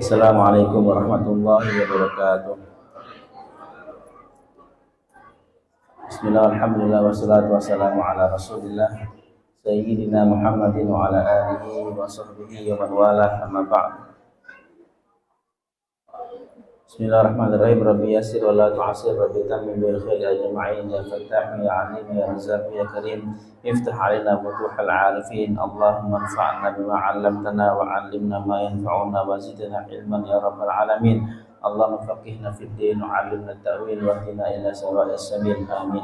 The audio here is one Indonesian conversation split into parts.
Assalamualaikum warahmatullahi wabarakatuh. Bismillah, alhamdulillah, wassalatu wassalamu ala rasulillah Sayyidina Muhammadin wa ala alihi wa sahbihi wa man wala, amma ba'd. Bismillahirrahmanirrahim. Rabbi yassir wa la tu'assir, Rabbi tammim bil khairi ajma'in, ya Fattah ya Alim ya Razzaq ya Karim, iftah alaina futuhal arifin. Allahumma anfa'na bima 'allamtana wa 'allimna ma yanfa'una wa zidna ilman ya rabbal alamin. Allahumma faqihna fid din wa 'allimna at-ta'wil wa hdina ila siratis sabil. Amin.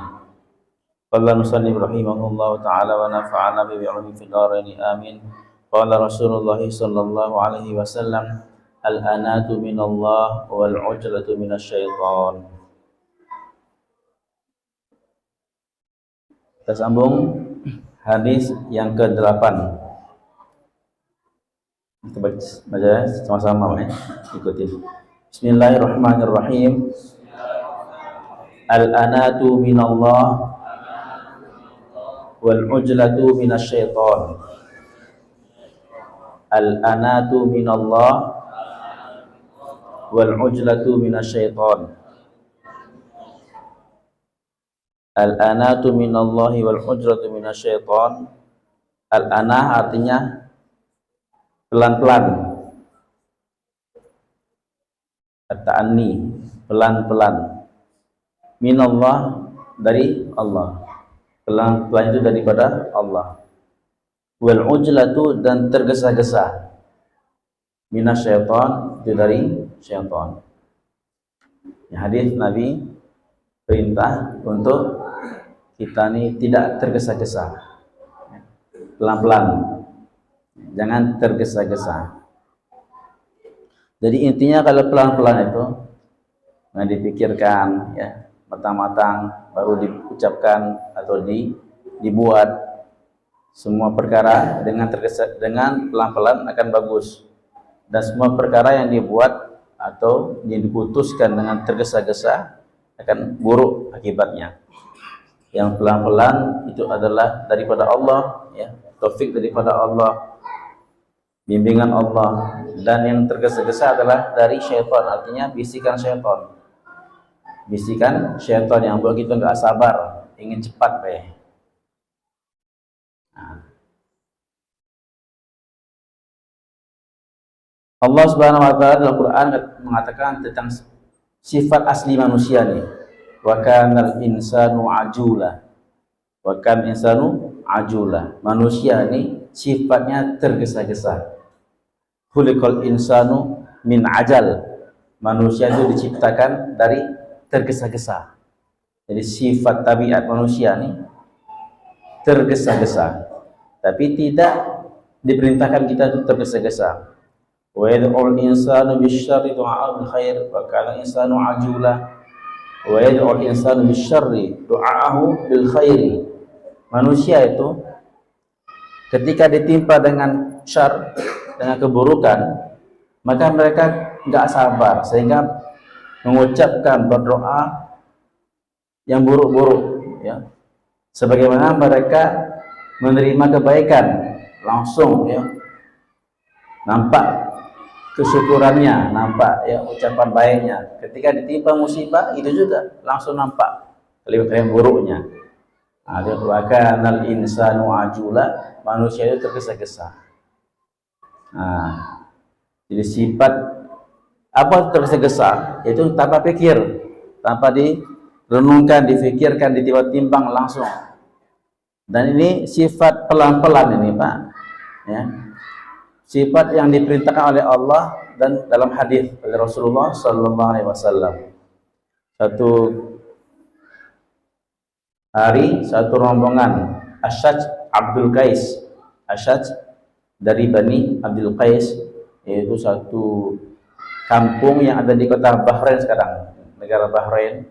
Qala nusalli rahimahullahu ta'ala wa nafa'ana bi bi'ulumi fid darain. Amin. Qala Rasulullah sallallahu alaihi wasallam, al-anatu minallah wal ujlatu minasyaitan. Kita sambung hadis yang ke-8. Kita baca sama-sama ya. Ikutin. Bismillahirrahmanirrahim. Al-anatu minallah wal ujlatu minasyaitan. Al-anatu minallah wal ujlatu minasyaitan. Al-anatu minallahi wal ujlatu minasyaitan. Al-anah artinya pelan-pelan. At-ta'anni, pelan-pelan. Minallah, dari Allah. Pelan-pelan itu daripada Allah. Wal ujlatu, dan tergesa-gesa. Minasyaitan, itu dari syaitan. Hadis Nabi perintah untuk kita ini tidak tergesa-gesa, pelan-pelan, jangan tergesa-gesa. Jadi intinya kalau pelan-pelan itu nggak dipikirkan, ya, matang-matang baru diucapkan atau dibuat. Semua perkara dengan pelan-pelan akan bagus. Dan semua perkara yang dibuat atau yang diputuskan dengan tergesa-gesa akan buruk akibatnya. Yang pelan-pelan itu adalah daripada Allah, ya, taufik daripada Allah, bimbingan Allah. Dan yang tergesa-gesa adalah dari syaitan, artinya bisikan syaitan. Bisikan syaitan yang buat kita nggak sabar, ingin cepat deh. Allah Subhanahu wa taala dalam Quran mengatakan tentang sifat asli manusia nih. Wa kanal insanu ajula. Wa kan insanu ajula. Manusia ini sifatnya tergesa-gesa. Khuliqal insanu min ajal. Manusia itu diciptakan dari tergesa-gesa. Jadi sifat tabiat manusia ini tergesa-gesa. Tapi tidak diperintahkan kita untuk tergesa-gesa. Wa yad'ul insanu bisyarri du'a'ahu bil khair wa kana insanu ajula. Wa yad'ul insanu bisyarri du'a'ahu bil khair. Manusia itu ketika ditimpa dengan syar, dengan keburukan, maka mereka enggak sabar sehingga mengucapkan berdoa yang buruk-buruk, ya. Sebagaimana mereka menerima kebaikan langsung, ya. Nampak kesyukurannya, nampak, ya, ucapan baiknya. Ketika ditimpa musibah itu juga langsung nampak kalimat buruknya. Wa kanal insanu ajula, manusia itu tergesa-gesa. Jadi sifat apa tergesa-gesa? Itu tanpa pikir, tanpa direnungkan, difikirkan, ditimbang langsung. Dan ini sifat pelan-pelan ini, Pak, ya. Sifat yang diperintahkan oleh Allah dan dalam hadis oleh Rasulullah sallallahu alaihi wasallam. Satu hari, satu rombongan Asyaj Abdul Qais, Asyaj dari Bani Abdul Qais, yaitu satu kampung yang ada di kota Bahrain sekarang, negara Bahrain,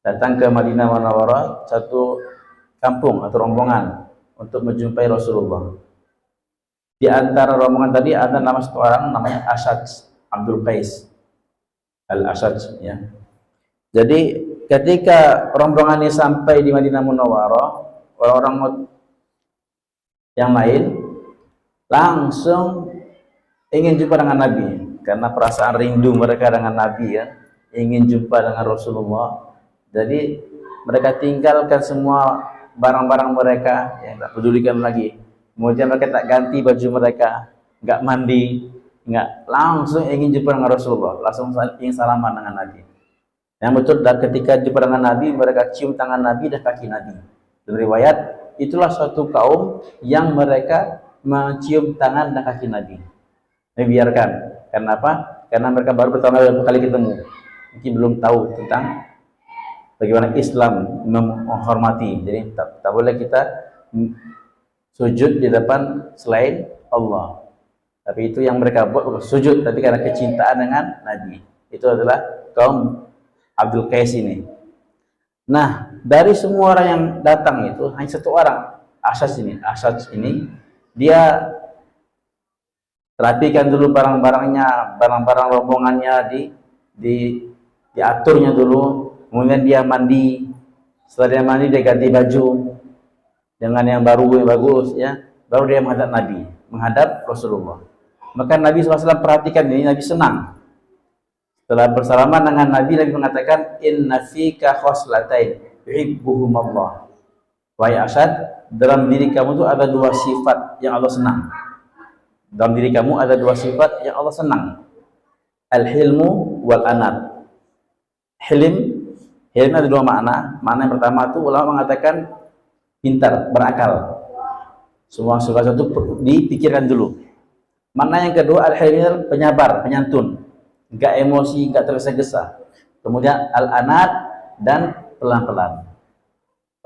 datang ke Madinah Munawwarah, satu kampung atau rombongan untuk menjumpai Rasulullah. Di antara rombongan tadi ada nama seorang namanya Asyaj Abdul Qais Al-Asyaj, ya. Jadi ketika rombongan ini sampai di Madinah Munawwarah, orang-orang yang lain langsung ingin jumpa dengan Nabi. karena perasaan rindu mereka dengan Nabi ya, ingin jumpa dengan Rasulullah. Jadi mereka tinggalkan semua barang-barang mereka, ya, tak pedulikan lagi. Kemudian mereka tak ganti baju mereka, nggak mandi, nggak, langsung ingin jumpa dengan Rasulullah, langsung ingin salaman dengan Nabi. Yang betul, dan ketika jumpa dengan Nabi, mereka cium tangan Nabi dan kaki Nabi. Dan riwayat, itulah suatu kaum yang mereka mencium tangan dan kaki Nabi. Biarkan. Karena apa? Karena mereka baru pertama kali ketemu, mungkin belum tahu tentang bagaimana Islam menghormati. Jadi tak boleh kita sujud di depan selain Allah. Tapi itu yang mereka buat, sujud tapi karena kecintaan dengan Nabi. Itu adalah kaum Abdul Qais ini. Nah, dari semua orang yang datang itu hanya satu orang, Asas ini dia rapikan dulu barang-barangnya, barang-barang rombongannya, diaturnya dulu. Kemudian dia mandi. Setelah dia mandi, dia ganti baju dengan yang baru, yang bagus, ya. Baru dia menghadap Nabi, menghadap Rasulullah. Maka Nabi SAW perhatikan ini, Nabi senang. Setelah bersalaman dengan Nabi, Nabi mengatakan, Inna fika khoslatain yuhibbuhum Allah. Wahai Asad, dalam diri kamu itu ada dua sifat yang Allah senang. Dalam diri kamu ada dua sifat yang Allah senang. Al-hilmu wal-anat. Hilm ada dua makna. Makna yang pertama itu ulama mengatakan pintar, berakal. Semua sesuatu dipikirkan dulu. Makna yang kedua, al-hilm, penyabar, penyantun, enggak emosi, enggak tergesa-gesa. Kemudian al-anat, dan pelan-pelan.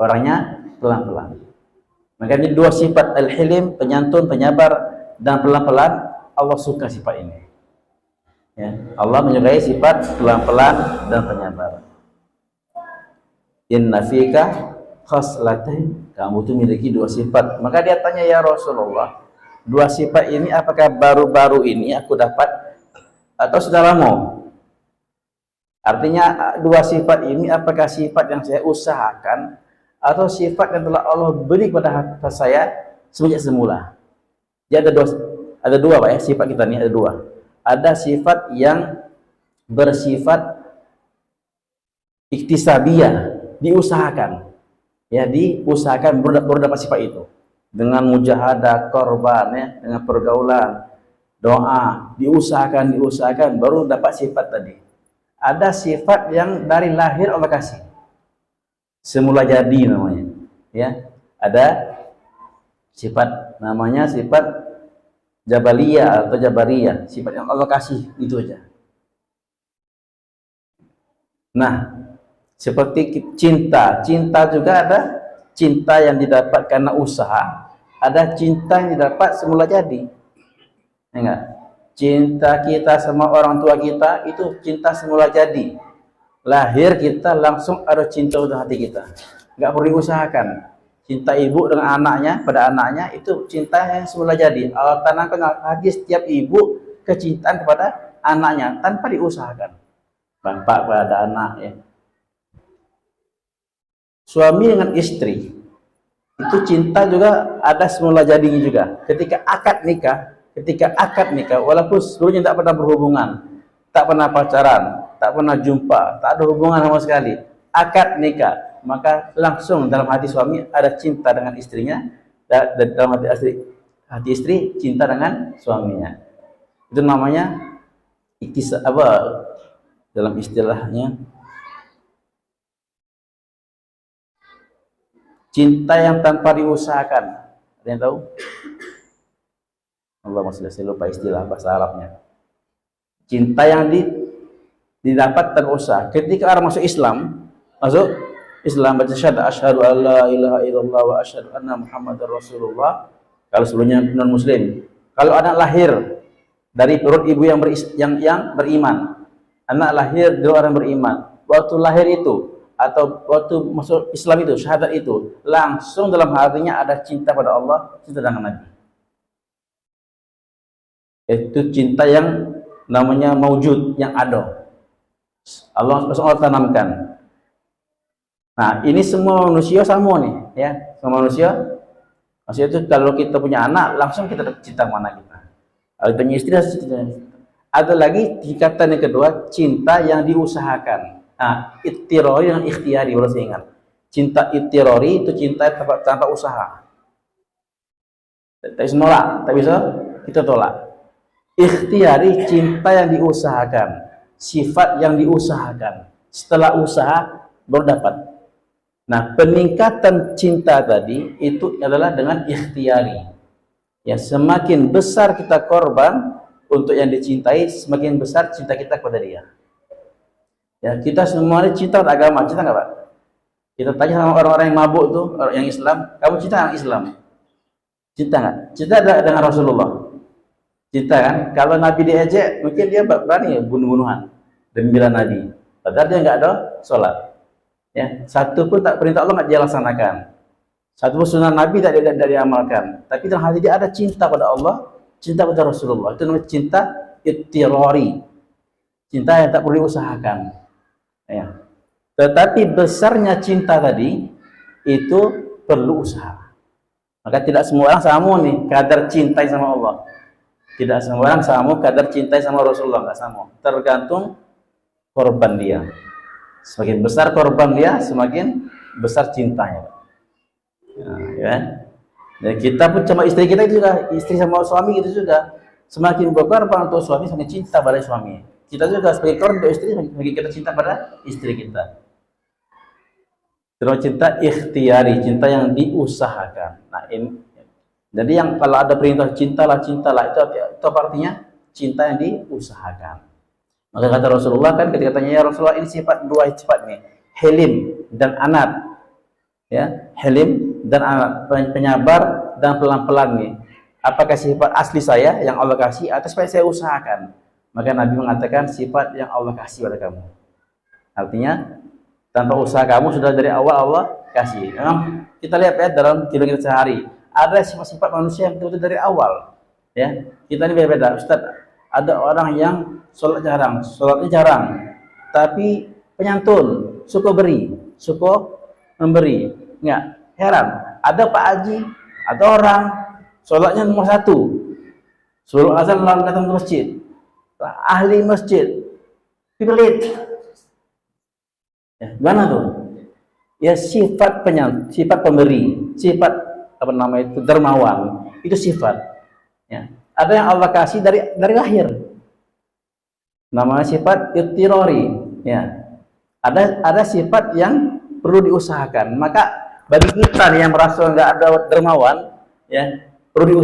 Orangnya pelan-pelan. Maka ini dua sifat, al-hilm, penyantun, penyabar, dan pelan-pelan. Allah suka sifat ini. Ya, Allah menyukai sifat pelan-pelan dan penyabar. Inna fika khoslatain, kamu tuh memiliki dua sifat. Maka dia tanya, ya Rasulullah, dua sifat ini apakah baru-baru ini aku dapat atau sudah lama? Artinya dua sifat ini apakah sifat yang saya usahakan atau sifat yang telah Allah beri kepada saya sejak semula? Jadi ada dua Pak ya, sifat kita ini ada dua. Ada sifat yang bersifat iktisabiyah, diusahakan. Ya, diusahakan baru dapat sifat itu. Dengan mujahadah, korban, ya, dengan pergaulan, doa, diusahakan baru dapat sifat tadi. Ada sifat yang dari lahir Allah kasih, semula jadi namanya. Ya, ada sifat namanya sifat jabaliyah atau jabariyah, sifat yang Allah kasih, itu aja. Nah, seperti cinta juga ada cinta yang didapat karena usaha, ada cinta yang didapat semula jadi. Enggak? Cinta kita sama orang tua kita itu cinta semula jadi. Lahir kita langsung ada cinta dalam hati kita. Enggak perlu diusahakan. Cinta ibu dengan anaknya, pada anaknya itu cinta yang semula jadi. Allah tanamkan hati setiap ibu kecintaan kepada anaknya tanpa diusahakan. Bapak pada anak, ya. Suami dengan istri itu cinta juga ada semula jadinya juga. Ketika akad nikah, walaupun sebelumnya tak pernah berhubungan, tak pernah pacaran, tak pernah jumpa, tak ada hubungan sama sekali, akad nikah, maka langsung dalam hati suami ada cinta dengan istrinya, dan dalam hati istri cinta dengan suaminya. Itu namanya dalam istilahnya cinta yang tanpa diusahakan. Ada yang tahu? Allah masih lupa istilah bahasa Arabnya. Cinta yang didapat tanpa usaha. Ketika orang masuk Islam, baca syahadat asyhadu alla ilaha illallah wa asyhadu anna muhammadar rasulullah. Kalau sebelumnya non muslim, kalau anak lahir dari perut ibu yang beriman, anak lahir dari orang beriman, waktu lahir itu atau waktu masuk Islam itu, syahadat itu, langsung dalam hatinya ada cinta pada Allah, cinta dengan Nabi. Itu cinta yang namanya maujud, yang ada. Allah tanamkan. Nah, ini semua manusia sama nih, ya. Semua manusia itu kalau kita punya anak, langsung kita cinta sama anak kita. Kalau kita punya istri, Ada lagi tingkatan yang kedua, cinta yang diusahakan. Nah, ittirori dan ikhtiari, harus ingat. Cinta ittirori itu cinta tanpa usaha. Tak bisa nolak, tak bisa kita tolak. Ikhtiari cinta yang diusahakan, sifat yang diusahakan. Setelah usaha baru dapat. Nah, peningkatan cinta tadi itu adalah dengan ikhtiari. Ya, semakin besar kita korban untuk yang dicintai, semakin besar cinta kita kepada dia. Ya, kita semua ini cinta pada agama, cinta nggak Pak? Kita tanya sama orang-orang yang mabuk tuh, orang yang Islam, kamu cinta dengan Islam? Cinta nggak? Cinta dengan Rasulullah? Cinta kan? Kalau Nabi diejek, mungkin dia berani bunuh-bunuhan demi bela Nabi. Padahal dia nggak ada sholat. Ya, satu pun tak perintah Allah nggak dia laksanakan. Satu pun sunnah Nabi tak diamalkan. Tapi dalam hati dia ada cinta pada Allah, cinta pada Rasulullah. Itu namanya cinta ittirari. Cinta yang tak perlu diusahakan. Ya. Tetapi besarnya cinta tadi itu perlu usaha. Maka tidak semua orang sama nih kadar cintai sama Allah. Tidak semua orang sama kadar cintai sama Rasulullah, nggak sama. Tergantung korban dia. Semakin besar korban dia, semakin besar cintanya. Nah, ya. Dan kita pun sama istri kita itu juga, istri sama suami itu juga. Semakin berkorban untuk suami, semakin cinta pada suami. Kita juga sebagai korban untuk istri, semakin kita cinta pada istri kita. Terus cinta ikhtiari, cinta yang diusahakan. Nah, ini. Jadi yang kalau ada perintah cintalah itu artinya cinta yang diusahakan. Maka kata Rasulullah kan ketika tanya, ya Rasulullah ini dua sifat nih, Hilim dan Anat. Ya, Hilim dan Anat, penyabar dan pelan-pelan nih. Apakah sifat asli saya yang Allah kasih atau sifat saya usahakan? Maka Nabi mengatakan sifat yang Allah kasih pada kamu. Artinya tanpa usaha kamu sudah dari awal Allah kasih. Memang kita lihat ya dalam kehidupan kita sehari, ada sifat-sifat manusia yang betul-betul dari awal. Ya, kita ini beda-beda. Ustaz, ada orang yang sholatnya jarang, tapi penyantun, suka beri, suka memberi. Enggak, heran. Ada Pak Haji, ada orang sholatnya nomor 1, suruh azan lalu datang ke masjid, ahli masjid, pelit. Ya, gimana tuh? Ya sifat sifat pemberi, sifat apa namanya itu dermawan, itu sifat. Ya. Ada yang Allah kasih dari lahir, namanya sifat ittirari. Ya. Ada sifat yang perlu diusahakan. Maka bagi kita nih yang merasa nggak ada dermawan, ya perlu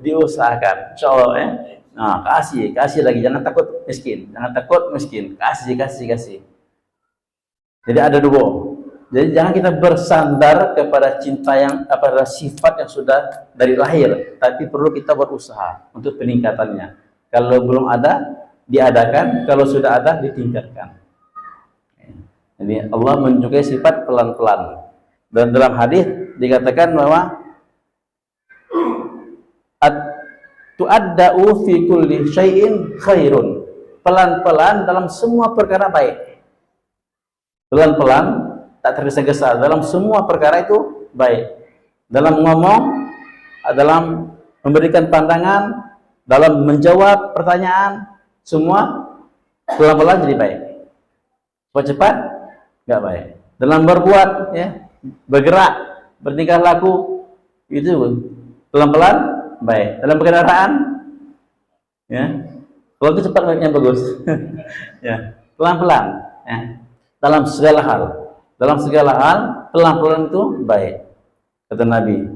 diusahakan. Insya Allah ya. Nah, kasih lagi, jangan takut miskin, kasih. Jadi ada dua. Jadi jangan kita bersandar kepada cinta pada sifat yang sudah dari lahir, tapi perlu kita berusaha untuk peningkatannya. Kalau belum ada, diadakan. Kalau sudah ada, ditingkatkan. Jadi Allah menyukai sifat pelan-pelan. Dan dalam hadis dikatakan bahwa tu'adda'u fi kulli syai'in khairun. Pelan-pelan dalam semua perkara baik. Pelan-pelan, tak tergesa-gesa dalam semua perkara itu baik. Dalam ngomong, dalam memberikan pandangan, dalam menjawab pertanyaan, semua pelan-pelan jadi baik. Cepat nggak baik. Dalam berbuat, ya, bergerak, bertingkah laku, itu pelan-pelan baik. Dalam kendaraan, ya, kalau itu cepat yang bagus. Ya, pelan-pelan. Ya. Dalam segala hal pelan-pelan itu baik, kata Nabi.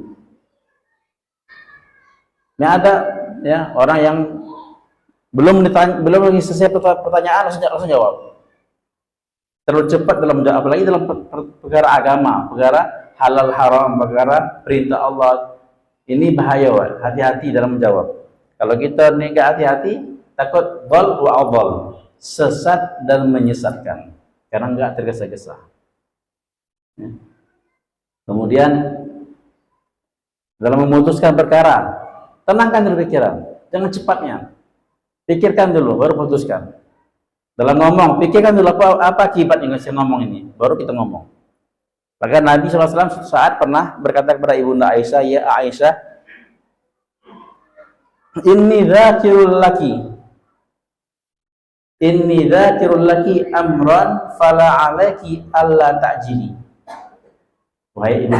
Nah, ada ya orang yang belum lagi selesai pertanyaan langsung jawab. Terlalu cepat dalam menjawab, apalagi dalam perkara agama, perkara halal haram, perkara perintah Allah. Ini bahaya, hati-hati dalam menjawab. Kalau kita nggak hati-hati, takut dhal wa adhal, sesat dan menyesatkan. Karena enggak tergesa-gesa. Ya. Kemudian dalam memutuskan perkara, tenangkan dulu pikiran, jangan cepatnya. Pikirkan dulu, baru putuskan. Dalam ngomong, pikirkan dulu apa akibat yang saya ngomong ini, baru kita ngomong. Maka Nabi SAW suatu saat pernah berkata kepada ibunda Aisyah, ya Aisyah, inni dzakirul laki inni dzakirul laki amran fala 'alaiki alla ta'jili. Wahai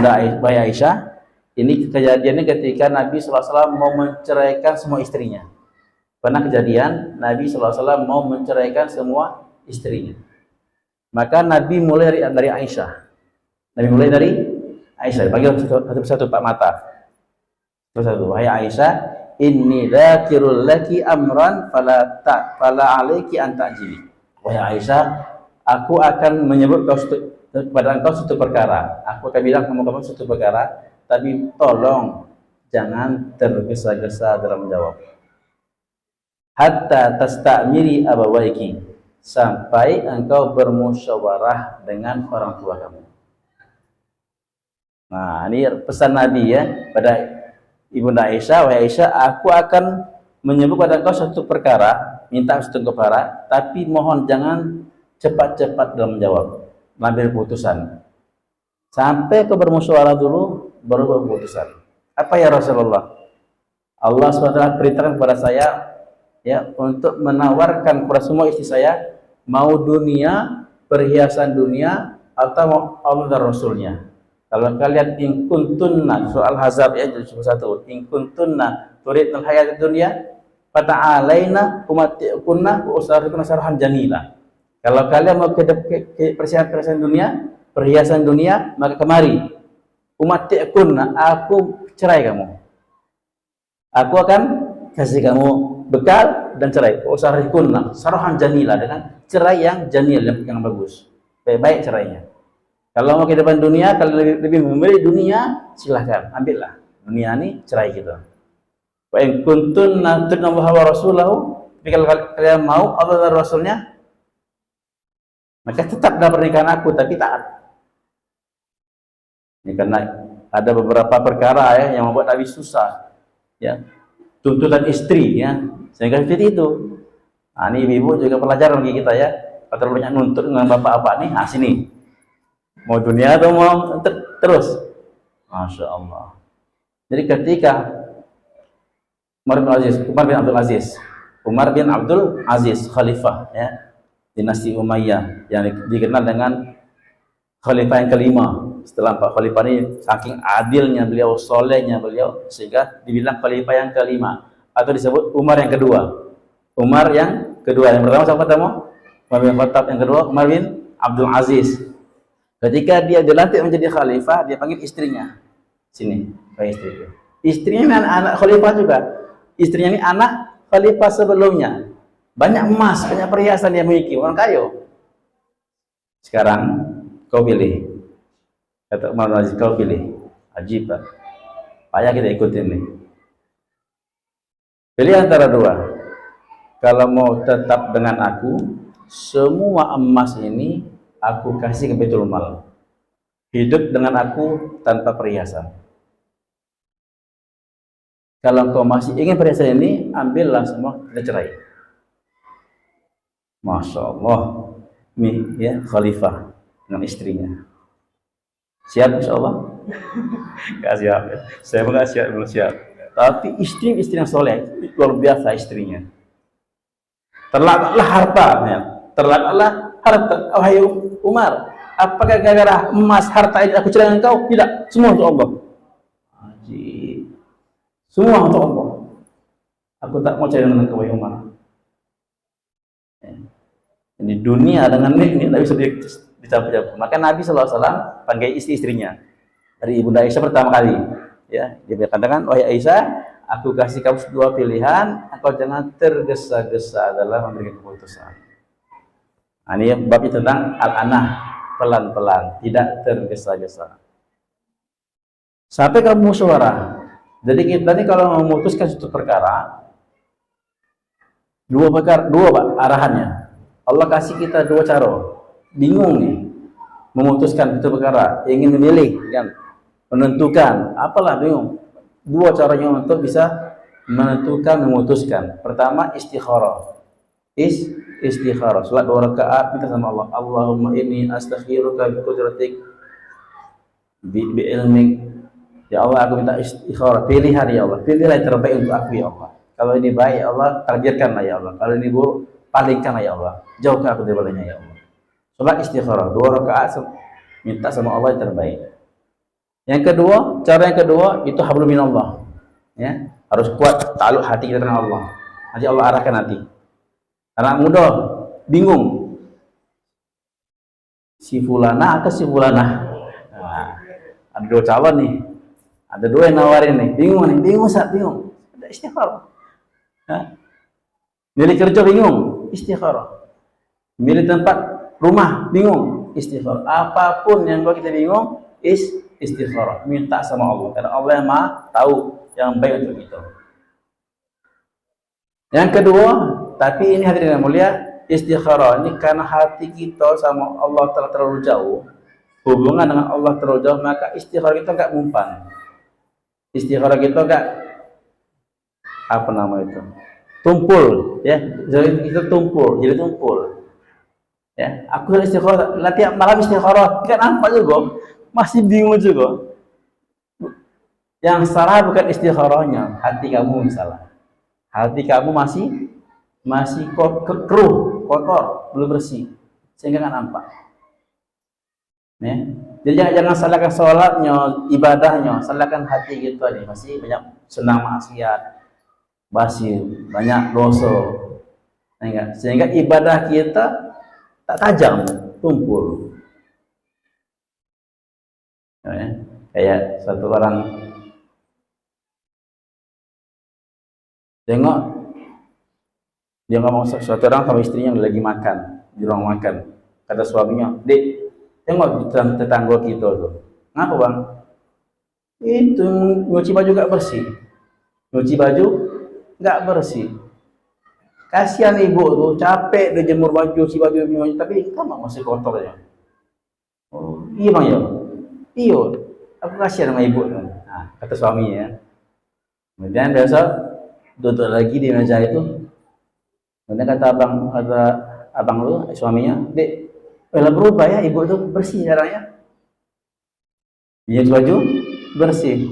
Aisyah, ini kejadiannya ketika Nabi SAW mau menceraikan semua istrinya. Pernah kejadian Nabi SAW mau menceraikan semua istrinya. Maka Nabi mulai dari Aisyah. Nabi mulai dari Aisyah. Panggil satu-satu Pak Mata. Satu-satu. Wahai Aisyah, inni dzakirul laki amran fala 'alaiki an ta'jili. Wahai Aisyah, aku akan menyebut kepada engkau suatu perkara. Aku akan bilang kamu suatu perkara, tapi tolong jangan tergesa-gesa dalam menjawab. Hatta tastamiri abawaiki, sampai engkau bermusyawarah dengan orang tua kamu. Nah, ini pesan Nabi ya pada Ibunda Aisyah. Wahai Aisyah, aku akan menyebut pada engkau suatu perkara, minta suatu perkara, tapi mohon jangan cepat-cepat dalam menjawab, mengambil keputusan. Sampai ke bermusyawarah dulu, baru keputusan. Apa ya Rasulullah? Allah SWT perintahkan kepada saya ya untuk menawarkan kepada semua istri saya, mau dunia, perhiasan dunia, atau mau Allah dan Rasulnya. Kalau kalian in kuntunna, soal Al-Ahzab ya juz 1, in kuntunna turidnal hayatad dunya fata'alaina umatti'kunna wa usarrikunna sarahan jamila. Kalau kalian mau ke perhiasan dunia, maka kemari. Umatti'kunna, aku cerai kamu. Aku akan kasih kamu bekal dan cerai. Wa usarrikunna sarahan jamila, dengan cerai yang jamil, yang bagus. Baik-baik cerainya. Kalau mau kehidupan dunia, kalau lebih memilih dunia, silahkan ambillah. Dunia ini cerai gitu. Wa in kuntunna turidnallaha wa rasulahu, tapi kalau kalian mau Allah dan Rasulnya, maka tetap dalam pernikahan aku, tapi taat. Ini karena ada beberapa perkara ya yang membuat Nabi susah, ya tuntutan istri ya, sehingga seperti itu. Nah, ini ibu juga pelajaran bagi kita ya. Kalau terlalu banyak nuntut dengan bapak-bapak nih, nah sini. Mau dunia atau mau terus? Masya Allah. Jadi ketika Umar bin Abdul Aziz khalifah ya, dinasti Umayyah yang dikenal dengan khalifah yang kelima setelah Pak Khalifah ini. Saking adilnya beliau, solehnya beliau, sehingga dibilang khalifah yang kelima, atau disebut Umar yang kedua. Umar yang kedua, yang pertama siapa pertama? Umar bin Khattab, yang kedua Umar bin Abdul Aziz. Ketika dia dilantik menjadi khalifah, dia panggil istrinya. Sini, panggil istrinya. Istrinya ini anak khalifah juga. Istrinya ini anak khalifah sebelumnya. Banyak emas, banyak perhiasan dia miliki, orang kaya. Sekarang kau pilih. Kata Umar bin Aziz, kau pilih. Ajib, Pak. Payah kita ikutin nih. Pilih antara dua. Kalau mau tetap dengan aku, semua emas ini aku kasih ke Baitul Mal. Hidup dengan aku tanpa perhiasan. Kalau kau masih ingin perhiasan ini, ambillah semua, kita cerai. Masya Allah. Ini ya khalifah dengan istrinya. Siap insya Allah? Gak siap ya. Saya pun gak siap, belum siap. Tapi istri yang soleh, luar biasa istrinya. Terlakatlah hartanya. Terlakatlah harta. Wahai Umar, apakah gara-gara emas harta ini aku cerai engkau? Tidak, semua untuk Allah. Ajib. Semua untuk Allah. Aku tak mau cerai dengan engkau, wahai Umar. Ini dunia dengan ini tidak bisa dicampur-campur. Maka Nabi SAW panggil istri-istrinya dari Ibunda Aisyah pertama kali. Ya, dia katakan, wahai Aisyah, aku kasih kamu dua pilihan, engkau jangan tergesa-gesa dalam memberikan keputusan. Nah, ini babnya tentang al-anah, pelan-pelan, tidak tergesa-gesa. Sampai kamu musyawarah. Jadi kita ini kalau memutuskan suatu perkara, dua Pak, arahannya. Allah kasih kita dua cara. Bingung nih, memutuskan suatu perkara, ingin memilih, kan? Menentukan, apalah bingung. Dua caranya untuk bisa menentukan, memutuskan. Pertama, istikharah. Istikharah, salat 2 rakaat, minta sama Allah, Allahumma inni astakhiruka bi qudratik bi ilmik. Ya Allah, aku minta istikharah, pilihan ya Allah, pilihlah yang terbaik untuk aku ya Allah. Kalau ini baik ya Allah, takdirkanlah ya Allah. Kalau ini buruk, palingkanlah ya Allah, jauhkan aku dari balanya ya Allah. Salat istikharah 2 rakaat minta sama Allah yang terbaik. Yang kedua, cara yang kedua itu hablum minallah. Ya, harus kuat takluk hati kita dengan Allah. Nanti Allah arahkan hati. Anak muda bingung, si fulana atau si fulana. Nah, ada 2 calon nih, ada 2 yang nawarin nih, bingung saat bingung. Ada istikharah. Milih kerja bingung, istikharah. Milih tempat rumah bingung, istikharah. Apapun yang buat kita bingung, istikharah. Minta sama Allah, karena Allah yang Maha tahu yang baik untuk kita. Yang kedua, tapi ini hadirin yang mulia, istikharah ini karena hati kita sama Allah telah terlalu jauh, hubungan dengan Allah terlalu jauh, maka istikharah kita enggak mempan. Istikharah kita enggak apa nama itu? Tumpul, ya. Jadi kita tumpul, jadi tumpul. Ya, aku istikharah, latihan malam istikharah, kan nampak juga, masih bingung juga. Yang salah bukan istikharahnya, hati kamu salah. Hati kamu masih keruh, kotor, belum bersih, sehingga nggak nampak. Ya. Jadi jangan salahkan sholatnya, ibadahnya, salahkan hati gitu aja. Masih banyak senang maksiat, masih banyak dosa, sehingga ibadah kita tak tajam, tumpul. Ya. Kayak satu orang tengok, dia ngomong suatu orang sama istrinya lagi makan di ruang makan. Kata suaminya, "Dek, tengok tetangga kita tuh. Ngapa bang? Itu nyuci baju gak bersih. Nyuci baju gak bersih. Kasihan ibu tuh, capek dia jemur baju, cuci baju, tapi kamu masih kotor ya." "Oh iya bang ya, iya. Aku kasihan sama ibu." Nah, kata suaminya. Kemudian besok duduk lagi di meja itu. Kemudian kata abang lu, suaminya, "Dek, bela berubah ya, ibu itu bersih caranya. Dia baju bersih."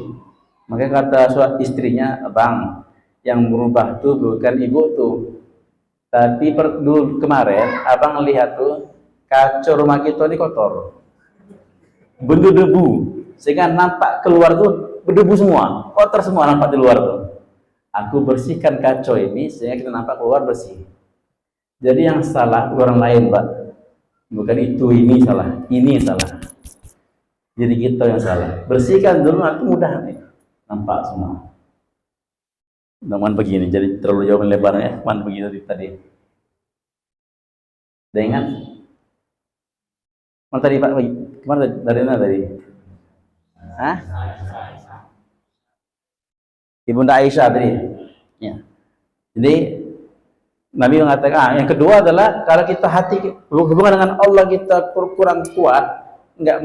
Maka kata istrinya, "Abang, yang berubah tuh bukan ibu tuh. Tapi dulu kemarin abang lihat tuh kaca rumah kita ini kotor, berdebu, sehingga nampak keluar tuh berdebu semua, kotor semua nampak di luar tuh. Aku bersihkan kaca ini sehingga kita nampak keluar bersih. Jadi yang salah orang lain, Pak. Bukan itu, ini salah, ini salah. Jadi kita yang salah. Bersihkan dulu, nanti mudah nih. Nampak semua. Namun begini, jadi terlalu jauh lebarnya. Man begitu tadi. Udah ingat? Mana tadi Pak? Kemana dari mana tadi? Hah? Ibunda Aisyah tadi. Ya. Jadi Nabi mengatakan, yang kedua adalah kalau kita hati hubungan dengan Allah kita kurang kuat,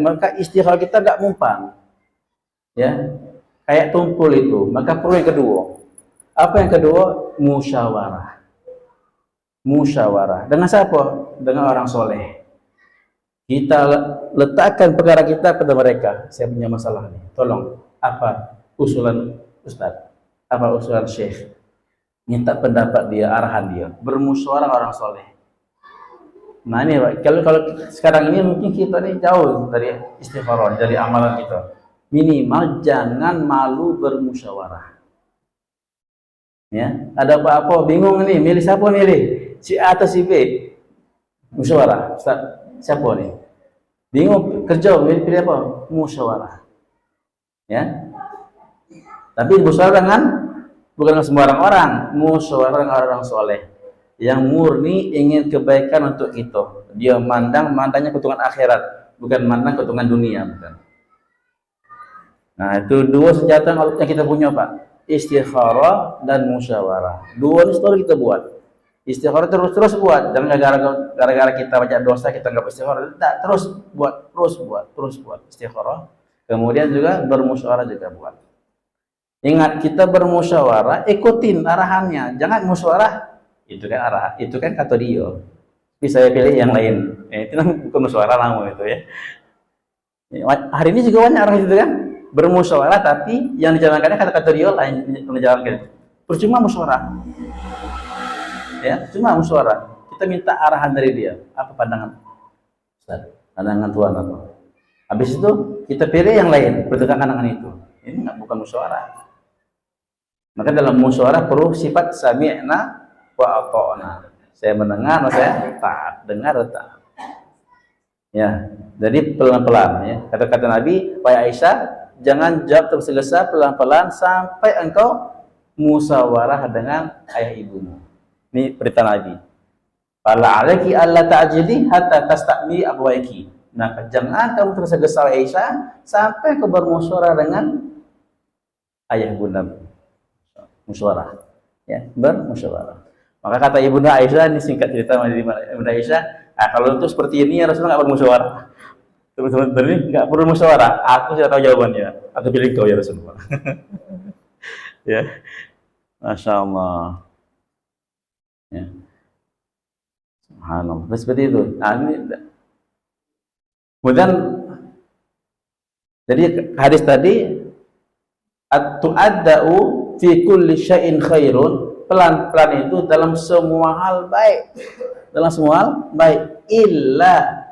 maka istikharah kita enggak mempan. Ya. Kayak tumpul itu. Maka perlu yang kedua. Apa yang kedua? Musyawarah. Musyawarah. Dengan siapa? Dengan orang soleh. Kita letakkan perkara kita pada mereka. Saya punya masalah nih. Tolong, apa usulan Ustaz? Apa usulan Syekh? Minta pendapat dia, arahan dia. Bermusyawarah orang soleh. Nah ini Pak, kalau sekarang ini mungkin kita nih jauh dari istikharah, dari amalan kita. Minimal jangan malu bermusyawarah. Ya, ada apa-apa bingung nih, milih siapa milih? Si A atau si B? Musyawarah. Ustaz, siapa nih? Bingung kerja, pilih apa? Musyawarah. Ya. Tapi musyawarah dengan bukan dengan sembarang orang, musyawarah dengan orang soleh yang murni ingin kebaikan untuk kita. Dia mandangnya keuntungan akhirat, bukan mandang keuntungan dunia, bukan. Nah, itu dua senjata yang kita punya, Pak. Istikharah dan musyawarah. Dua ini selalu kita buat. Istikharah terus buat. Jangan gara-gara kita banyak dosa kita nggak istikharah. Tidak, terus buat istikharah. Kemudian juga bermusyawarah juga buat. Ingat, kita bermusyawarah, ikutin arahannya. Jangan musyawarah, itu kan kata dia. Tapi saya pilih yang lain. Itu bukan musyawarah lama itu ya. Hari ini juga banyak orang itu kan bermusyawarah, tapi yang dijalankannya kata-kata dia lain menjalankan. Percuma musyawarah. Ya, cuma musyawarah. kita minta arahan dari dia. Apa pandangan Ustaz? Pandangan Tuhan apa? Habis itu kita pilih yang lain berdekatan dengan itu. Ini bukan musyawarah. Maka dalam musyawarah perlu sifat sami'na wa ata'na. Saya mendengar, saya taat, dengar, taat. Ya, jadi pelan-pelan ya. Kata-kata Nabi, wahai Aisyah, jangan jawab tergesa-gesa, pelan-pelan sampai engkau musyawarah dengan ayah ibumu. Ini perintah Nabi. Fala 'alaiki alla ta'jili hatta tasta'mi abwaiki. Nah, jangan kamu tergesa-gesa Aisyah sampai kau bermusyawarah dengan ayah bunda. Musyawarah. Ya, bermusyawarah. Maka kata Ibunda Aisyah, ini singkat cerita Ibunda Aisyah, kalau itu seperti ini ya Rasulullah nggak bermusyawarah. Teman-teman ini nggak perlu musyawarah. Aku sudah tahu jawabannya. Aku pilih kau ya Rasulullah. Ya, Masya Allah. Ya. Subhanallah. Seperti itu. Nah, ini. Kemudian, jadi hadis tadi, at-tu'adda'u fi kulli syai'in khairun. Pelan-pelan itu dalam semua hal baik, dalam semua hal baik, illa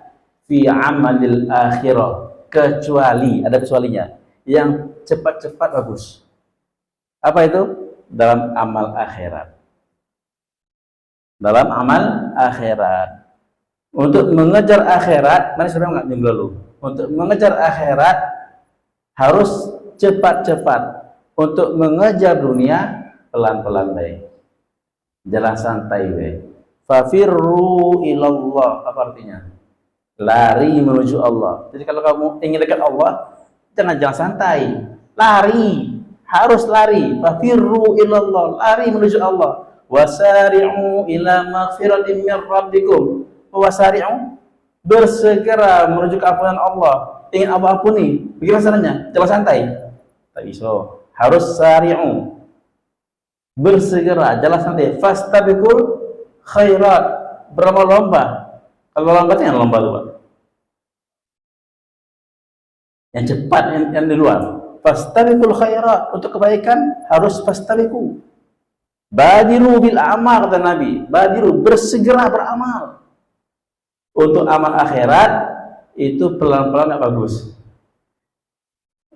fi amalil akhirah, kecuali, ada kecualinya, yang cepat-cepat bagus. Apa itu? Dalam amal akhirat. Dalam amal akhirat. Untuk mengejar akhirat, mana sudah nggak minggu lalu? Untuk mengejar akhirat harus cepat-cepat. Untuk mengejar dunia pelan-pelan baik. Jalan santai baik. Fafirru ilallah, apa artinya? Lari menuju Allah. Jadi kalau kamu ingin dekat Allah, jangan santai. Lari, harus lari. Fafirru ilallah, lari menuju Allah. Wasari'u ila maghfiratin min rabbikum. Wasari'u, bersegera menuju keampunan Allah. Ingin Allah ampuni, bagaimana caranya? Jalan santai. Tak bisa. Harus sari'u, bersegera, jalan santai. Fastabiqul khairat, berlomba-lomba. Kalau lomba itu yang lomba tuh, Pak. Yang cepat, yang di luar. Fastabiqul khairat, untuk kebaikan harus fastabiqu. Badiru bil amal, kata Nabi. Badiru, bersegera beramal. Untuk amal akhirat itu pelan-pelan gak bagus.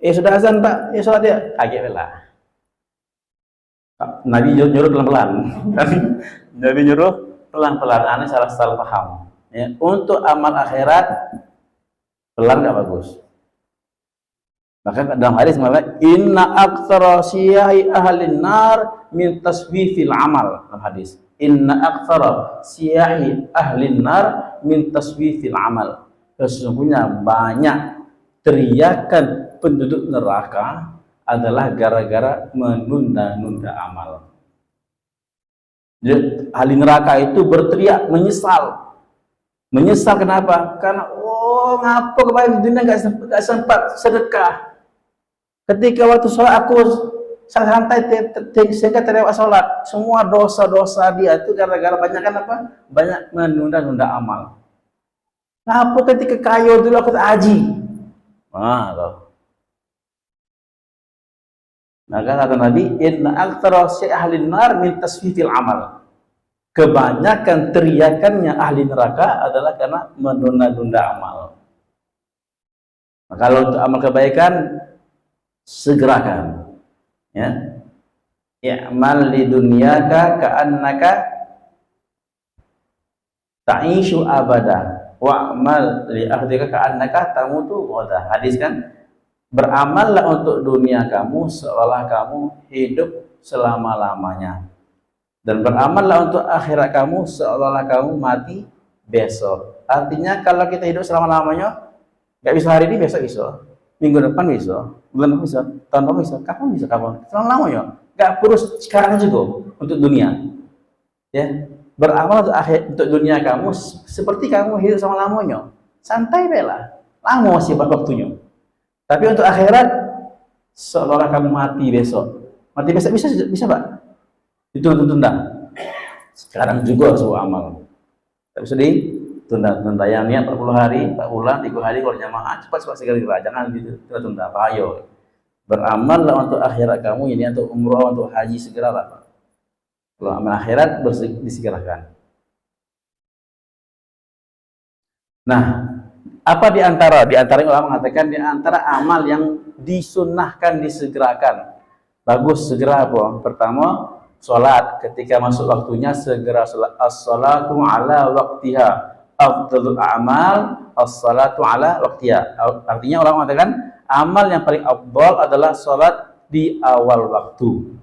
Sudah azan Pak, sholat ya, kaget lah. Nabi nyuruh pelan-pelan. Nabi nyuruh pelan-pelan. Aneh salah paham. Ya, untuk amal akhirat pelan gak bagus. Maka dalam hadis mengatakan inna aktsara siyahi ahlin nar min taswifil amal. Dalam hadis, inna aktsara siyahi ahlin nar min taswifil amal. Sesungguhnya banyak teriakan penduduk neraka adalah gara-gara menunda-nunda amal. Jadi, ahli neraka itu berteriak menyesal. Menyesal kenapa? Karena ngapa kemarin di dunia nggak sempat sedekah. Ketika waktu sholat aku santai sehingga terlewat sholat. Semua dosa-dosa dia itu gara-gara banyak kan apa? Banyak menunda-nunda amal. Ngapa ketika kayu dulu aku haji? Maka kata Nabi, inna aktsara ahlin nar min taswifil amal. Kebanyakan teriakannya ahli neraka adalah karena menunda-nunda amal. Maka kalau untuk amal kebaikan segerakan. Ya. I'mal li dunyaka ka'annaka ta'ishu abada wa'mal li akhdika ka'annaka tamutu ghadan. Hadis kan? Beramallah untuk dunia kamu seolah kamu hidup selama-lamanya. Dan beramallah untuk akhirat kamu seolah kamu mati besok. Artinya kalau kita hidup selama-lamanya, nggak bisa hari ini, besok bisa. Minggu depan bisa, bulan depan bisa, tahun depan bisa, kapan bisa, kapan? Selama-lamanya. Nggak perlu sekarang juga untuk dunia. Ya, beramal untuk untuk dunia kamu seperti kamu hidup selama-lamanya. Santai bela, lama masih waktunya. Tapi untuk akhirat seolah kamu mati besok. Mati besok bisa Pak? Ditunda-tunda. Sekarang juga sebuah amal. Tapi sedih tunda-tunda yang niat 40 hari, 4 bulan, 3 hari kalau jamaah cepat segera. Jangan ditunda-tunda, bahaya. Beramallah untuk akhirat kamu, ini untuk umrah, untuk haji segeralah Pak. Kalau amal akhirat disegerakan. Nah, apa di antara? Di antara ulama mengatakan di antara amal yang disunnahkan disegerakan. Bagus segera apa? Pertama, sholat ketika masuk waktunya segera sholat. As-salatu ala waktiha. Afdhalul a'mal as-salatu ala waktiha. Artinya ulama mengatakan amal yang paling afdal adalah sholat di awal waktu.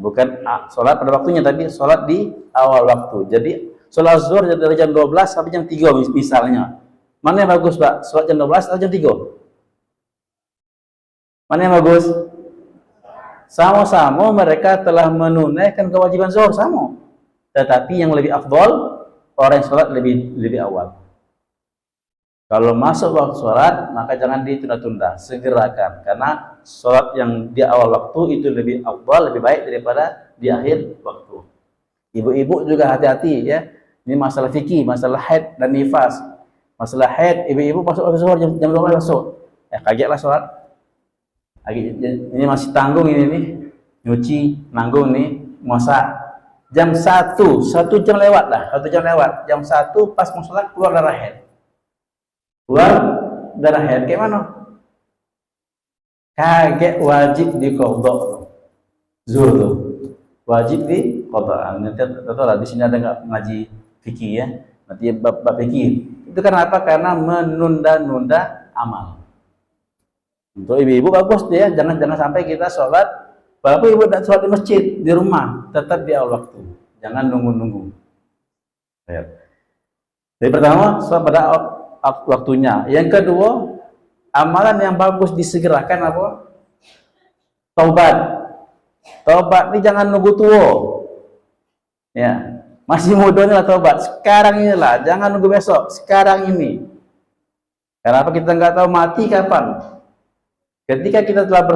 Bukan sholat pada waktunya, tapi sholat di awal waktu. Jadi sholat zuhur dari jam 12 sampai jam 3 misalnya. Mana yang bagus, Pak? Sholat jam 12 atau jam 3? Mana yang bagus? Sama-sama mereka telah menunaikan kewajiban zuhur sama. Tetapi yang lebih afdal orang yang sholat lebih awal. Kalau masuk waktu sholat, maka jangan ditunda-tunda, segerakan. Karena sholat yang di awal waktu itu lebih afdal, lebih baik daripada di akhir waktu. Ibu-ibu juga hati-hati ya. Ini masalah fikih, masalah haid dan nifas. Masalah haid, ibu-ibu masuk waktu zuhur jam 12 masuk. Kagetlah sholat. Ini masih tanggung ini nih. Nyuci, nanggung nih, masak. Jam 1 jam lewat lah. 1 jam lewat. Jam 1 pas mau sholat keluar darah haid. Keluar darah haid, kayak mana? Kaget, wajib diqadha. Zuhur tuh. Wajib diqadha. Nanti tahu lah di sini ada nggak ngaji fikih ya? Nanti bab fikih. Itu karena apa? Karena menunda-nunda amal. Untuk ibu-ibu bagus dia, jangan sampai kita sholat, walaupun ibu tidak sholat di masjid, di rumah, tetap di awal waktu. Jangan nunggu-nunggu. Jadi pertama, sholat pada waktunya. Yang kedua, amalan yang bagus disegerakan apa? Taubat. Taubat ini jangan nunggu tua. Ya, masih mudanya lah taubat. Sekarang inilah, jangan nunggu besok. Sekarang ini. Kenapa kita nggak tahu mati kapan? Ketika kita telah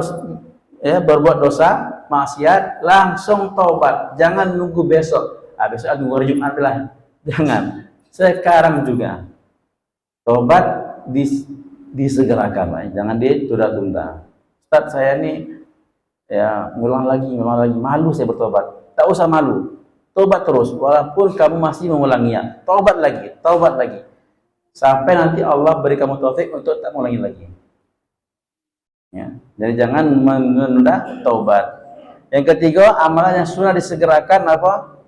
berbuat dosa, maksiat, langsung taubat. Jangan nunggu besok. Besok nunggu hari Jumat lah. Jangan. Sekarang juga. Taubat disegerakan, jangan ditunda-tunda. Ustaz, saya ini ya ngulang lagi, malu saya bertobat. Tak usah malu, tobat terus, walaupun kamu masih mengulanginya. Tobat lagi, sampai nanti Allah beri kamu taufik untuk tak mengulangi lagi. Ya, jadi jangan menunda taubat. Yang ketiga, amalan yang sunnah disegerakan apa?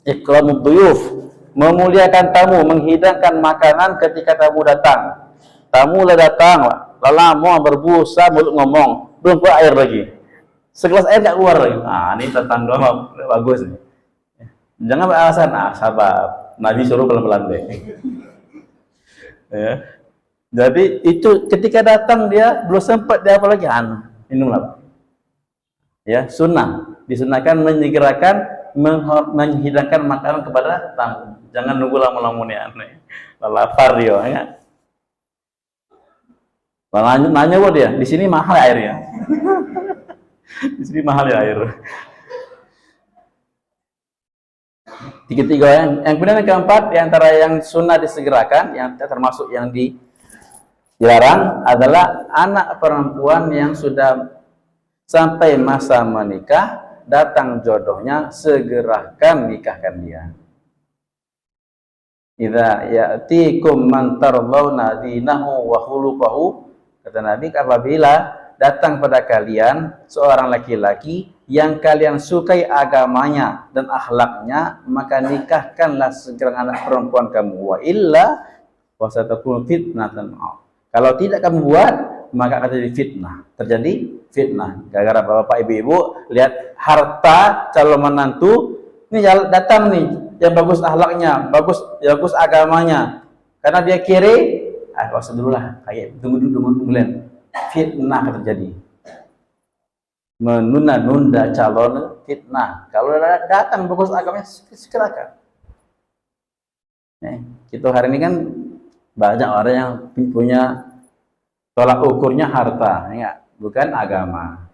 Ikramud duyuf. Memuliakan tamu, menghidangkan makanan ketika tamu datang. Tamu lah datang, lama berbusa, mulut ngomong, belum keluar air lagi. Segelas air nggak keluar lagi. Ini tetangga bagus nih. Jangan beralasan, sabar. Nabi suruh pelan-pelan deh. Ya. Jadi itu ketika datang dia belum sempat dia apa lagi, minumlah. Ya, sunnah. Disunahkan menyegerakan menghidangkan makanan kepada tamu. Jangan nunggu lama-lama nih aneh. Lapar dia ya. Nanya kok dia, di sini mahal airnya. Di sini mahal ya air. Tiga-tiga yang kemudian yang keempat di antara yang sunnah disegerakan, yang termasuk yang dilarang adalah anak perempuan yang sudah sampai masa menikah, datang jodohnya, segerakan nikahkan dia. Idza ya'tikum man tardawna dinahu wa khuluquhu, kata Nabi, apabila datang pada kalian seorang laki-laki yang kalian sukai agamanya dan akhlaknya, maka nikahkanlah segera anak perempuan kamu. Wa illa wasatakun fitnatan. Kalau tidak kamu buat, maka akan terjadi fitnah. Gara-gara bapak ibu-ibu lihat harta calon menantu, ini datang nih yang bagus akhlaknya, bagus agamanya. Karena dia kiri, puasa dulu lah, kayak tunggu dulu, fitnah akan terjadi. Menunda-nunda calon fitnah. Kalau datang bagus agamanya, segerakan. Kita hari ini kan banyak orang yang punya tolak ukurnya harta, ya, bukan agama.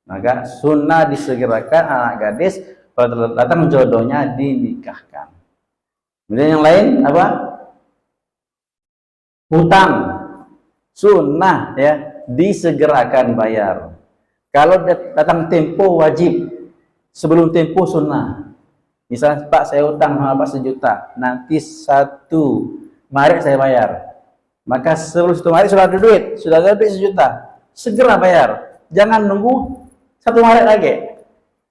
Maka sunnah disegerakan anak gadis pada datang jodohnya dinikahkan. Kemudian yang lain apa? Hutang, sunnah ya disegerakan bayar. Kalau datang tempo wajib, sebelum tempo sunnah. Misalnya Pak saya hutang sama Pak 1 juta, nanti 1 Maret saya bayar. Maka sebelum 1 Maret sudah ada duit, 1 juta, segera bayar. Jangan nunggu 1 Maret lagi,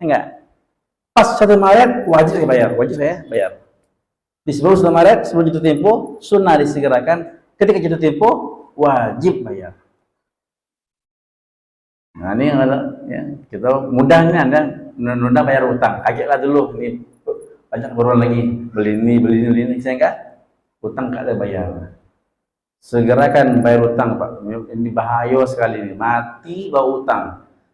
enggak. Pas 1 Maret wajib saya bayar, wajib saya bayar. Di sebelum 1 Maret, sebelum jatuh tempo, sunnah disegerakan. Ketika jatuh tempo, wajib bayar. Nah ini yang ada, ya, kita mudahnya Anda nunda bayar utang. Agaklah dulu, ini banyak keperluan lagi, beli ini, sehingga utang nggak ada bayar. Segerakan bayar utang, Pak. Ini bahaya sekali ini. Mati bawa utang.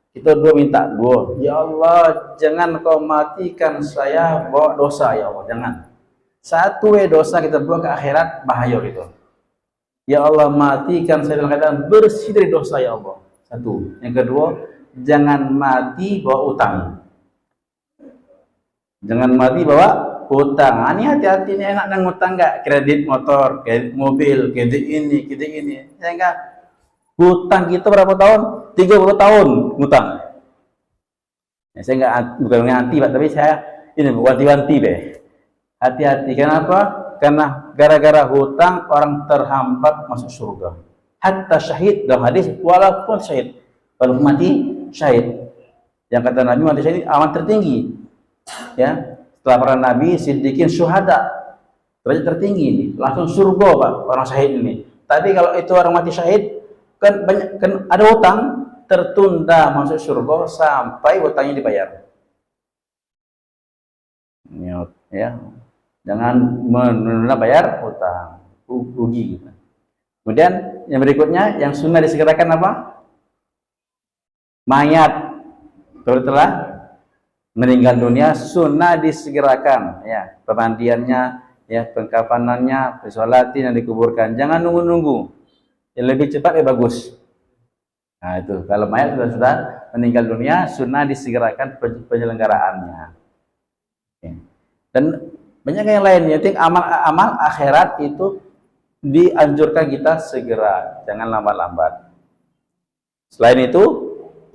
Kita minta dua. Ya Allah, jangan kau matikan saya bawa dosa, ya Allah, jangan. Satu dosa kita buang ke akhirat, bahaya gitu. Ya Allah, matikan saya dalam keadaan bersih dari dosa, ya Allah. Satu. Yang kedua, jangan mati bawa utang. Jangan mati bawa utang. Ini hati-hati, ini enak dan ngutang nggak? Kredit motor, kredit mobil, kredit ini. Sehingga hutang kita berapa tahun? 30 tahun ngutang. Ya, saya nggak, bukan anti Pak, tapi saya ini wanti-wanti deh. Hati-hati. Kenapa? Karena gara-gara hutang orang terhambat masuk surga. Hatta syahid, dalam hadis, walaupun syahid, walaupun mati syahid. Yang kata Nabi, mati syahid aman tertinggi. Ya, setelah para nabi, siddiqin, syuhada, derajat tertinggi ini, langsung surga Pak, orang syahid ini. Tapi kalau itu orang mati syahid, kan banyak, kan ada hutang, tertunda masuk surga sampai hutangnya dibayar. Ya, jangan menunda bayar hutang, rugi. Kemudian yang berikutnya, yang sunnah disegerakan apa? Mayat telah meninggal dunia, sunnah disegerakan, ya, pemandiannya, ya, pengkafanannya, persolatin yang dikuburkan. Jangan nunggu-nunggu. Yang lebih cepat bagus. Nah itu, kalau mayat sudah meninggal dunia, sunnah disegerakan penyelenggaraannya. Ya. Dan banyak yang lainnya. Yang amal akhirat itu dianjurkan kita segera, jangan lambat-lambat. Selain itu,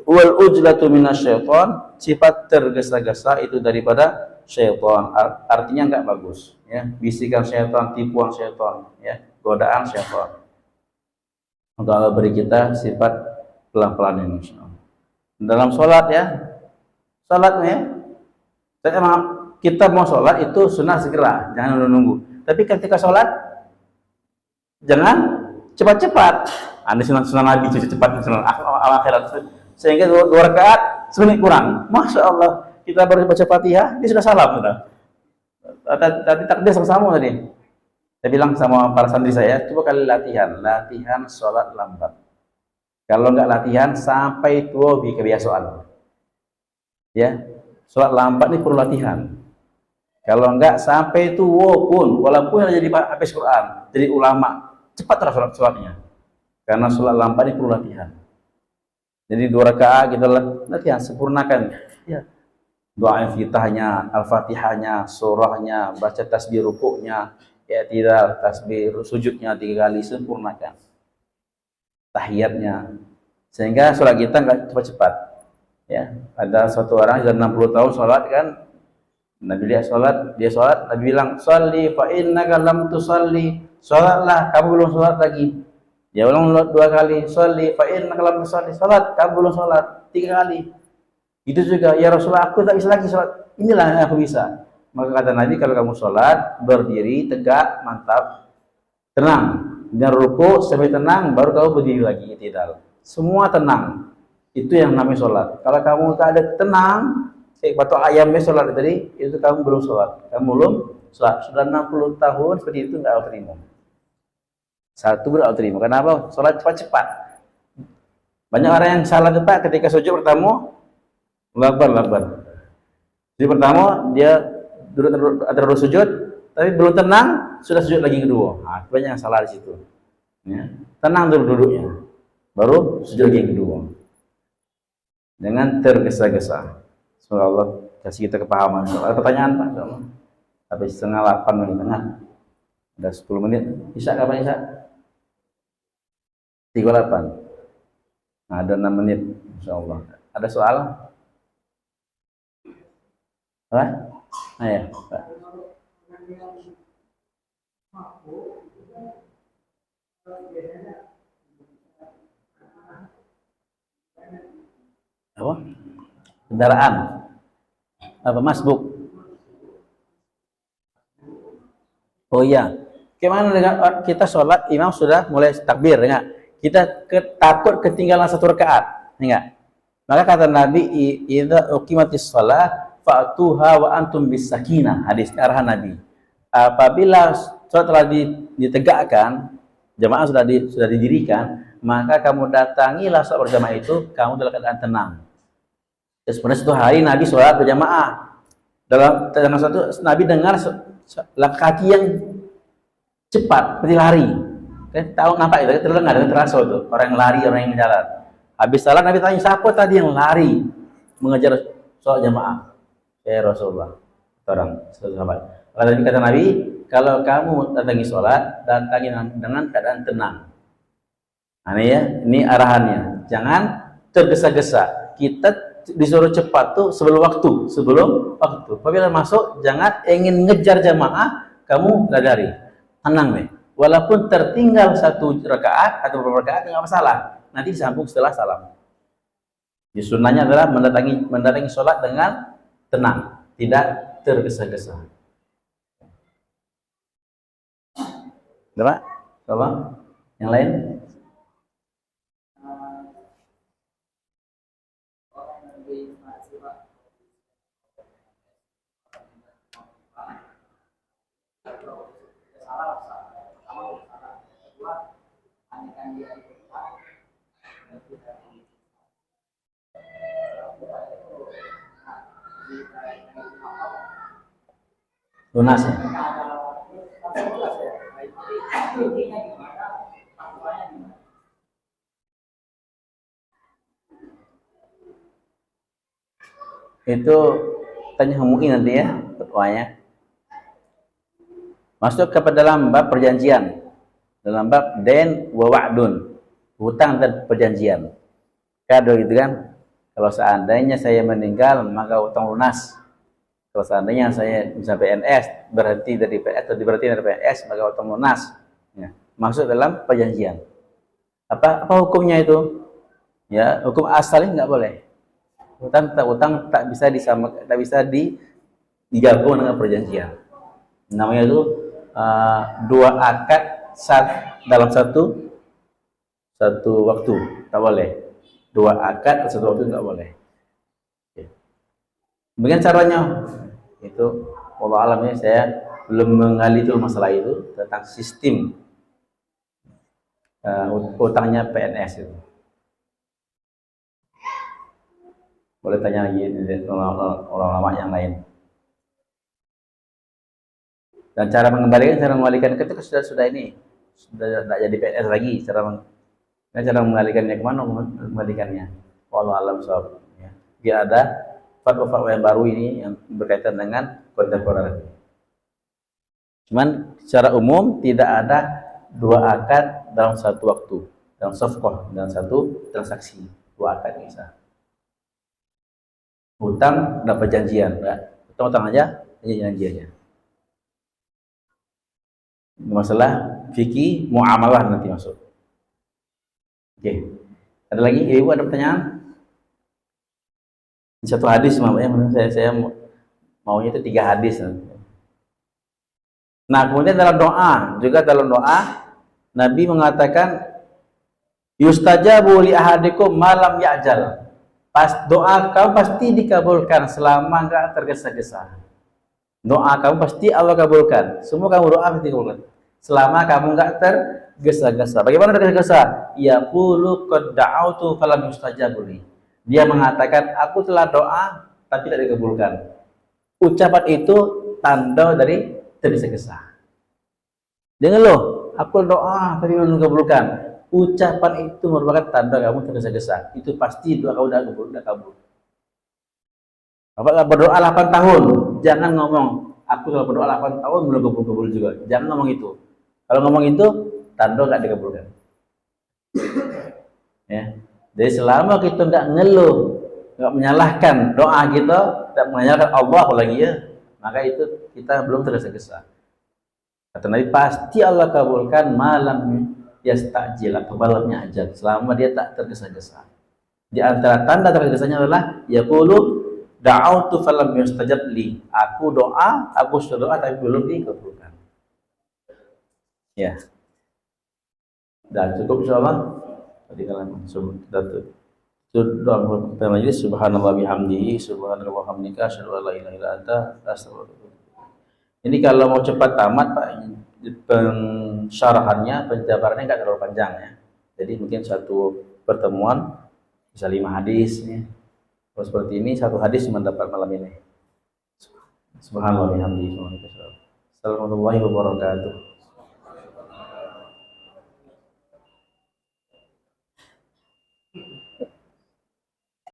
wal ujlatu minasyaiton, sifat tergesa-gesa itu daripada syaitan. Artinya enggak bagus, ya. Bisikan syaitan, tipuan syaitan, ya, godaan syaitan. Untuk Allah beri kita sifat pelan-pelan ini, insyaallah. Dalam sholat, ya, sholatnya, kita mau sholat itu sunnah segera, jangan nunggu. Tapi ketika sholat jangan cepat-cepat. Anda sunnah Nabi cepat sunnah akhirat, sehingga 2 rakaat semenit kurang. Masya Allah, kita baru baca Fatihah, dia sudah salam sudah. Tadi takbir sama-sama tadi. Saya bilang sama para santri saya, coba kali latihan sholat lambat. Kalau nggak latihan sampai tua kebiasaan. Ya, sholat lambat ini perlu latihan. Kalau nggak sampai tua pun, walaupun jadi habis Quran, jadi ulama, cepat terus sholatnya. Karena sholat lambat ini perlu latihan. Jadi 2 rakaat kita latihan, sempurnakan. Ya. Doa iftitahnya, al-fatihahnya, surahnya, baca tasbih rukuknya, ya tidak, tasbih sujudnya 3 kali, sempurnakan. Tahiyatnya. Sehingga sholat kita nggak cepat-cepat. Ya, ada suatu orang sudah 60 tahun sholat kan, Nabi lihat sholat, dia sholat, Nabi bilang, "Sholli fa innaka lam tusalli." Sholatlah, kamu belum sholat lagi. Dia ulang 2 kali, "Sholli fa innaka lam tusalli." Sholat, kamu belum sholat 3 kali. Itu juga, "Ya Rasulullah, aku tak bisa lagi sholat." Inilah yang aku bisa. Maka kata Nabi, kalau kamu sholat, berdiri, tegak, mantap, tenang. Dan ruku sampai tenang, baru kamu berdiri lagi, tidak. Semua tenang. Itu yang namanya sholat. Kalau kamu tak ada tenang, batu ayamnya sholat tadi, itu kamu belum sholat. Kamu belum sholat. Sudah 60 tahun seperti itu, nggak Allah terima. Satu berat Allah terima. Kenapa? Sholat cepat-cepat. Banyak orang yang salah tepat ketika sujud pertama, labar. Jadi pertama dia duduk antara sujud, tapi belum tenang, sudah sujud lagi kedua. Nah, banyak yang salah di situ. Ya. Tenang dulu duduknya, baru sujud lagi yang kedua. Jangan tergesa-gesa. Semoga Allah kasih kita kepahaman. Ada pertanyaan Pak? Habis 7:30 menit tengah. Ada 10 menit. Isya kapan Isya? 38. Nah, ada 6 menit. Insyaallah. Ada soal? Apa? Nah ya, Pak. Apa? Kendaraan. Apa masbuk? Oh iya. Gimana dengan kita sholat, imam sudah mulai takbir, enggak? Kita takut ketinggalan satu rakaat, enggak? Maka kata Nabi, idza uqimatis shalah fa'tuha wa antum bisakinah. Hadis arahan Nabi. Apabila sholat telah ditegakkan, jamaah sudah didirikan, maka kamu datangilah sholat berjamaah itu, kamu dalam keadaan tenang. Sebenarnya satu hari Nabi sholat berjamaah. Dalam satu Nabi dengar kaki yang cepat, seperti lari. Kan tahu nampak itu, terdengar, terasa itu orang yang lari, orang yang jalan. Habis salat Nabi tanya, siapa tadi yang lari mengejar sholat jamaah? Rasulullah. Orang sahabat. Lalu kata Nabi, kalau kamu datangi sholat, datangi dengan keadaan tenang. Nah, ini arahannya. Jangan tergesa-gesa. Kita disuruh cepat tuh sebelum waktu. Apabila masuk, jangan ingin ngejar jamaah, kamu lari. Tenang nih. Walaupun tertinggal satu rakaat atau beberapa rakaat nggak masalah. Nanti disambung setelah salam. Di sunnahnya adalah mendatangi sholat dengan tenang, tidak tergesa-gesa. Berapa? Tolong. Yang lain? Lunas ya? Itu tanya MUI nanti ya fatwanya. Masuk kepada dalam bab perjanjian, dalam bab den wa wa'dun, hutang dan perjanjian. Kado gitu kan, kalau seandainya saya meninggal maka hutang lunas. Kalau seandainya saya bisa PNS, berhenti dari PNS atau diberhenti dari PNS, maka hutang lunas. Ya, masuk dalam perjanjian. Apa hukumnya itu? Ya, hukum asalnya nggak boleh. Hutang tak bisa digabung dengan perjanjian. Namanya itu dua akad dalam satu waktu, tak boleh. Dua akad satu waktu nggak boleh. Bagaimana caranya? Itu Allah alamnya saya belum mengali itu masalah itu tentang sistem utangnya PNS itu. Boleh tanya lagi orang-orang yang lain. Dan cara mengembalikan ketika sudah ini sudah tidak jadi PNS lagi, cara mengembalikannya kemana mengembalikannya? Wallahu a'lam bishawab. Ya. Dia ada fatwa-fatwa yang baru ini yang berkaitan dengan kontemporer. Cuman secara umum tidak ada dua akad dalam satu waktu, dalam safqah, dalam satu transaksi, dua akad bisa. Hutang dan perjanjian, enggak. Hutang aja, janji aja. Masalah fikih muamalah nanti masuk. Oke. Ada lagi? Ibu ada pertanyaan? Satu hadis makanya saya maunya itu 3 hadis. Nah, kemudian dalam doa Nabi mengatakan yustajabu li ahadikum malam ya'jal. Pas doa kamu pasti dikabulkan selama enggak tergesa-gesa. Doa kamu pasti Allah kabulkan. Semua kamu doa pasti dikabulkan. Selama kamu enggak tergesa-gesa. Bagaimana tergesa-gesa? Ya qulu qad da'autu falam yustajabu li. Dia mengatakan aku telah doa tapi tidak dikabulkan. Ucapan itu tanda dari tergesa-gesa. Jangan loh, aku doa tapi belum dikabulkan. Ucapan itu merupakan tanda kamu tergesa-gesa. Itu pasti doa kamu udah kabul. Apakah berdoa 8 tahun? Jangan ngomong aku telah berdoa 8 tahun belum kabul juga. Jangan ngomong itu. Kalau ngomong itu tanda nggak dikabulkan. Ya. Jadi selama kita nggak ngeluh, nggak menyalahkan doa kita, tidak menyalahkan Allah lagi ya, maka itu kita belum tergesa-gesa. Kata Nabi, pasti Allah kabulkan malam yastajil, atau malamnya ajal, selama dia tak tergesa-gesa. Di antara tanda tergesa-gesanya adalah yaqulu da'autu falam yustajab li. Aku doa, aku sudah doa tapi belum dikabulkan. Ya. Dan cukup insyaallah. Tadi kalian sudah majlis. Subhanallah bihamdihi, subhanallah hamdika, asyhadu an la ilaha illa anta, astaghfiruka. Ini kalau mau cepat tamat Pak, pensyarahannya, penjabarannya nggak terlalu panjang ya. Jadi mungkin satu pertemuan bisa 5 hadis ya. Kalau seperti ini, satu hadis cuma dapat malam ini. Subhanallah bihamdihi, subhanallah. Assalamualaikum warahmatullahi wabarakatuh.